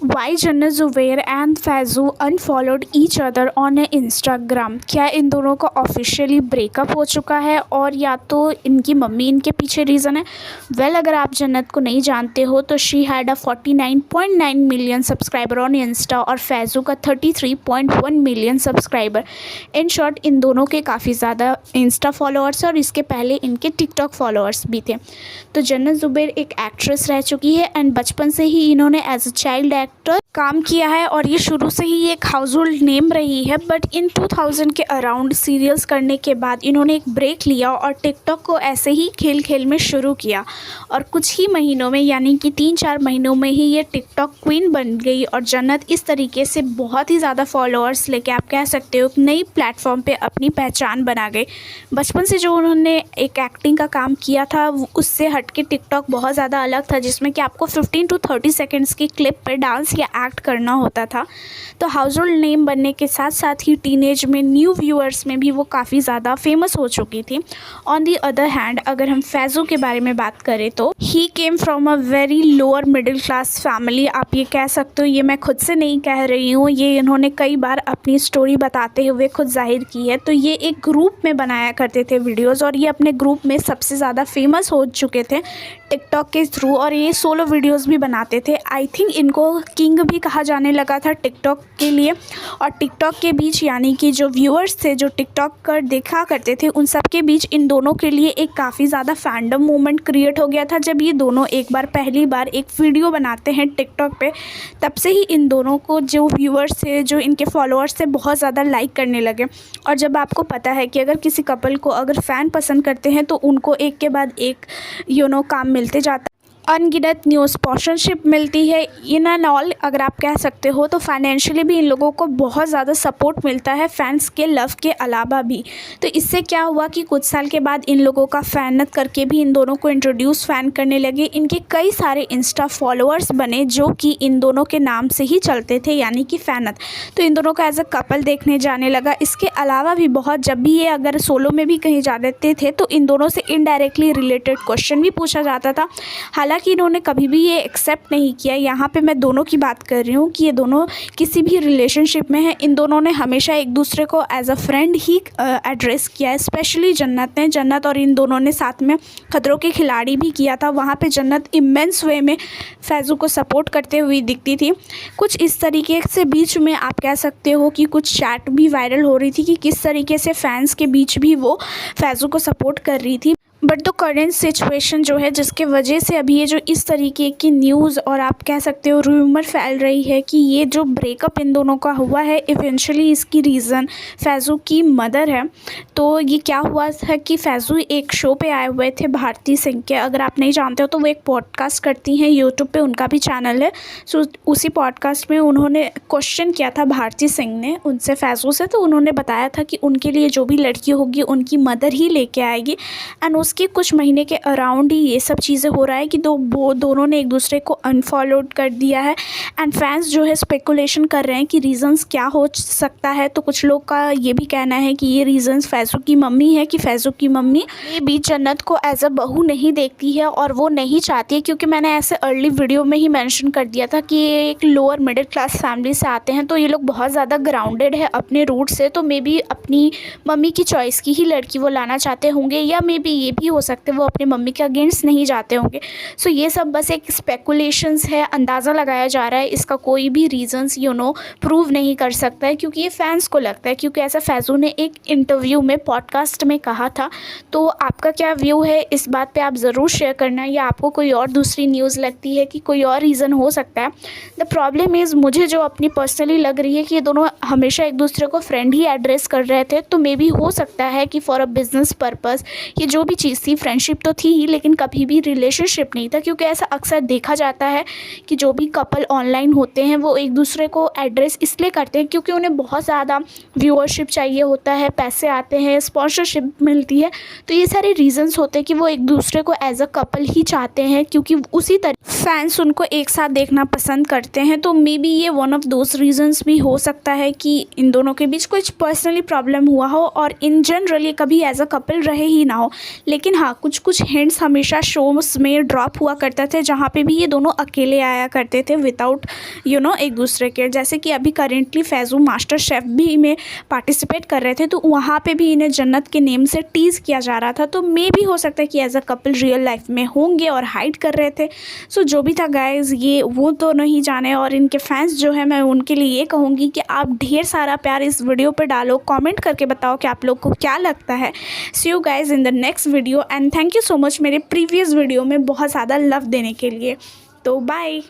Y जन्नत Zubair and Faizu unfollowed each other on Instagram. क्या इन दोनों का ऑफिशियली ब्रेकअप हो चुका है और या तो इनकी मम्मी इनके पीछे रीज़न है? अगर आप जन्नत को नहीं जानते हो तो she had a 49.9 million subscriber on Insta और फैज़ू का 33.1 मिलियन सब्सक्राइबर। इन शॉर्ट इन दोनों के काफ़ी ज़्यादा इंस्टा फॉलोअर्स और इसके पहले इनके टिकटॉक फॉलोअर्स भी थे। तो जन्नत ज़ुबैर एक एक्ट्रेस रह चुकी है एंड बचपन से ही इन्होंने एज अ चाइल्ड एक्टर काम किया है और ये शुरू से ही एक हाउस होल्ड नेम रही है। बट इन 2000 के अराउंड सीरियल्स करने के बाद इन्होंने एक ब्रेक लिया और टिकटॉक को ऐसे ही खेल खेल में शुरू किया और कुछ ही महीनों में यानी कि 3-4 महीनों में ही ये टिकटॉक क्वीन बन गई। और जन्नत इस तरीके से बहुत ही ज़्यादा फॉलोअर्स लेके आप कह सकते हो नई प्लेटफॉर्म पे अपनी पहचान बना गई। बचपन से जो उन्होंने एक एक्टिंग का काम किया था उससे हट के टिकटॉक बहुत ज़्यादा अलग था, जिसमें कि आपको 15 to 30 सेकेंड्स की क्लिप पर डांस या एक्ट करना होता था। तो हाउस होल्ड नेम बनने के साथ साथ ही टीनेज में न्यू व्यूअर्स में भी वो काफ़ी ज़्यादा फेमस हो चुकी थी। ऑन दी अदर हैंड अगर हम फैज़ू के बारे में बात करें तो he came from a very lower middle class family. आप ये कह सकते हो, ये मैं खुद से नहीं कह रही हूँ, ये इन्होंने कई बार अपनी स्टोरी बताते हुए खुद जाहिर की है। तो ये एक ग्रुप में बनाया करते थे वीडियोज़ और ये अपने ग्रुप में सबसे ज़्यादा फेमस हो चुके थे टिकटॉक के थ्रू और ये सोलो वीडियोज़ भी बनाते थे। आई थिंक इनको किंग भी कहा जाने लगा था टिकटॉक के लिए। और टिकटॉक के बीच यानी कि जो व्यूअर्स थे जो टिकटॉक कर देखा करते थे उन सब के बीच इन दोनों के लिए एक काफ़ी ज़्यादा फैंडम मूवमेंट क्रिएट हो गया था। जब ये दोनों एक बार पहली बार एक वीडियो बनाते हैं टिकटॉक पे, तब से ही इन दोनों को जो व्यूअर्स थे जो इनके फॉलोअर्स थे बहुत ज़्यादा लाइक करने लगे। और जब आपको पता है कि अगर किसी कपल को अगर फ़ैन पसंद करते हैं तो उनको एक के बाद एक काम मिलते जाता है, अनगिनत न्यूज़ स्पॉन्सरशिप मिलती है। इन एंड ऑल अगर आप कह सकते हो तो फाइनेंशियली भी इन लोगों को बहुत ज़्यादा सपोर्ट मिलता है फैंस के लव के अलावा भी। तो इससे क्या हुआ कि कुछ साल के बाद इन लोगों का फ़ैनत करके भी इन दोनों को इंट्रोड्यूस फ़ैन करने लगे। इनके कई सारे इंस्टा फॉलोअर्स बने जो कि इन दोनों के नाम से ही चलते थे यानी कि फ़ैनत। तो इन दोनों का एज अ कपल देखने जाने लगा। इसके अलावा भी बहुत, जब भी ये अगर सोलो में भी कहीं जाते थे तो इन दोनों से इनडायरेक्टली रिलेटेड क्वेश्चन भी पूछा जाता था। हालांकि इन्होंने कभी भी ये एक्सेप्ट नहीं किया। यहाँ पे मैं दोनों की बात कर रही हूँ कि ये दोनों किसी भी रिलेशनशिप में हैं। इन दोनों ने हमेशा एक दूसरे को एज अ फ्रेंड ही एड्रेस किया है। स्पेशली जन्नत और इन दोनों ने साथ में खतरों के खिलाड़ी भी किया था। वहाँ पे जन्नत इमेंस वे में फैज़ू को सपोर्ट करते हुए दिखती थी। कुछ इस तरीके से बीच में आप कह सकते हो कि कुछ चैट भी वायरल हो रही थी कि किस तरीके से फैंस के बीच भी वो फैज़ू को सपोर्ट कर रही थी। बट द करेंट सिचुएशन जो है जिसके वजह से अभी ये जो इस तरीके की न्यूज़ और आप कह सकते हो रूमर फैल रही है कि ये जो ब्रेकअप इन दोनों का हुआ है इवेंचुअली इसकी रीज़न फैज़ू की मदर है। तो ये क्या हुआ था कि फैज़ू एक शो पे आए हुए थे भारती सिंह के। अगर आप नहीं जानते हो तो वो एक पॉडकास्ट करती हैं यूट्यूब पे, उनका भी चैनल है। सो उसी पॉडकास्ट में उन्होंने क्वेश्चन किया था भारती सिंह ने उनसे फैज़ू से। तो उन्होंने बताया था कि उनके लिए जो भी लड़की होगी उनकी मदर ही लेके आएगी। एंड उसके कुछ महीने के अराउंड ही ये सब चीज़ें हो रहा है कि दोनों ने एक दूसरे को अनफॉलोड कर दिया है। एंड फैंस जो है स्पेकुलेशन कर रहे हैं कि रीज़न्स क्या हो सकता है। तो कुछ लोग का ये भी कहना है कि ये रीज़न्स फैज़ू की मम्मी है कि फैज़ू की मम्मी ये भी जन्नत को एज अ बहू नहीं देखती है और वो नहीं चाहती है। क्योंकि मैंने ऐसे अर्ली वीडियो में ही मेंशन कर दिया था कि ये एक लोअर मिडिल क्लास फैमिली से आते हैं। तो ये लोग बहुत ज़्यादा ग्राउंडेड है अपने रूट से। तो मे बी अपनी मम्मी की चॉइस की ही लड़की वो लाना चाहते होंगे या मे बी ये भी हो सकते हैं वो अपने मम्मी के अगेंस्ट नहीं जाते होंगे। सो ये सब बस एक स्पेकुलेशंस है, अंदाज़ा लगाया जा रहा है। इसका कोई भी रीज़न्स प्रूव नहीं कर सकता है क्योंकि ये फैंस को लगता है। क्योंकि ऐसा फैज़ू ने एक इंटरव्यू में पॉडकास्ट में कहा था। तो आपका क्या व्यू है इस बात पे आप ज़रूर शेयर करना, या आपको कोई और दूसरी न्यूज़ लगती है कि कोई और रीज़न हो सकता है। द प्रॉब्लम इज़ मुझे जो अपनी पर्सनली लग रही है कि ये दोनों हमेशा एक दूसरे को फ्रेंड ही एड्रेस कर रहे थे। तो मे बी हो सकता है कि फॉर अ बिज़नेस पर्पज़ ये जो भी चीज़ थी, फ्रेंडशिप तो थी ही लेकिन कभी भी रिलेशनशिप नहीं था। क्योंकि ऐसा अक्सर देखा जाता है कि जो भी कपल ऑनलाइन होते हैं वो एक दूसरे को एड्रेस इसलिए करते हैं क्योंकि उन्हें बहुत ज़्यादा व्यूअरशिप चाहिए होता है, पैसे आते हैं, स्पॉन्सरशिप मिलती है। तो ये सारे रीजंस होते हैं कि वो एक दूसरे को एज अ कपल ही चाहते हैं क्योंकि उसी तरह फैंस उनको एक साथ देखना पसंद करते हैं। तो मे बी ये वन ऑफ दोज रीजंस भी हो सकता है कि इन दोनों के बीच कुछ पर्सनली प्रॉब्लम हुआ हो और इन जनरल ये कभी एज अ कपल रहे ही ना हो। लेकिन लेकिन हाँ, कुछ कुछ हिंट्स हमेशा शोज़ में ड्रॉप हुआ करते थे जहाँ पे भी ये दोनों अकेले आया करते थे विदाउट एक दूसरे के। जैसे कि अभी करेंटली फैज़ू मास्टर शेफ़ भी में पार्टिसिपेट कर रहे थे, तो वहाँ पे भी इन्हें जन्नत के नेम से टीज़ किया जा रहा था। तो मे भी हो सकता है कि as a couple real life में होंगे और हाइड कर रहे थे। सो जो भी था गाइज़, ये वो तो नहीं जाने, और इनके फैंस जो है मैं उनके लिए ये कहूँगी कि आप ढेर सारा प्यार इस वीडियो पे डालो, कमेंट करके बताओ कि आप लोग को क्या लगता है। See you guys in the next video and thank you so much मेरे प्रीवियस वीडियो में बहुत ज़्यादा लव देने के लिए। तो बाय।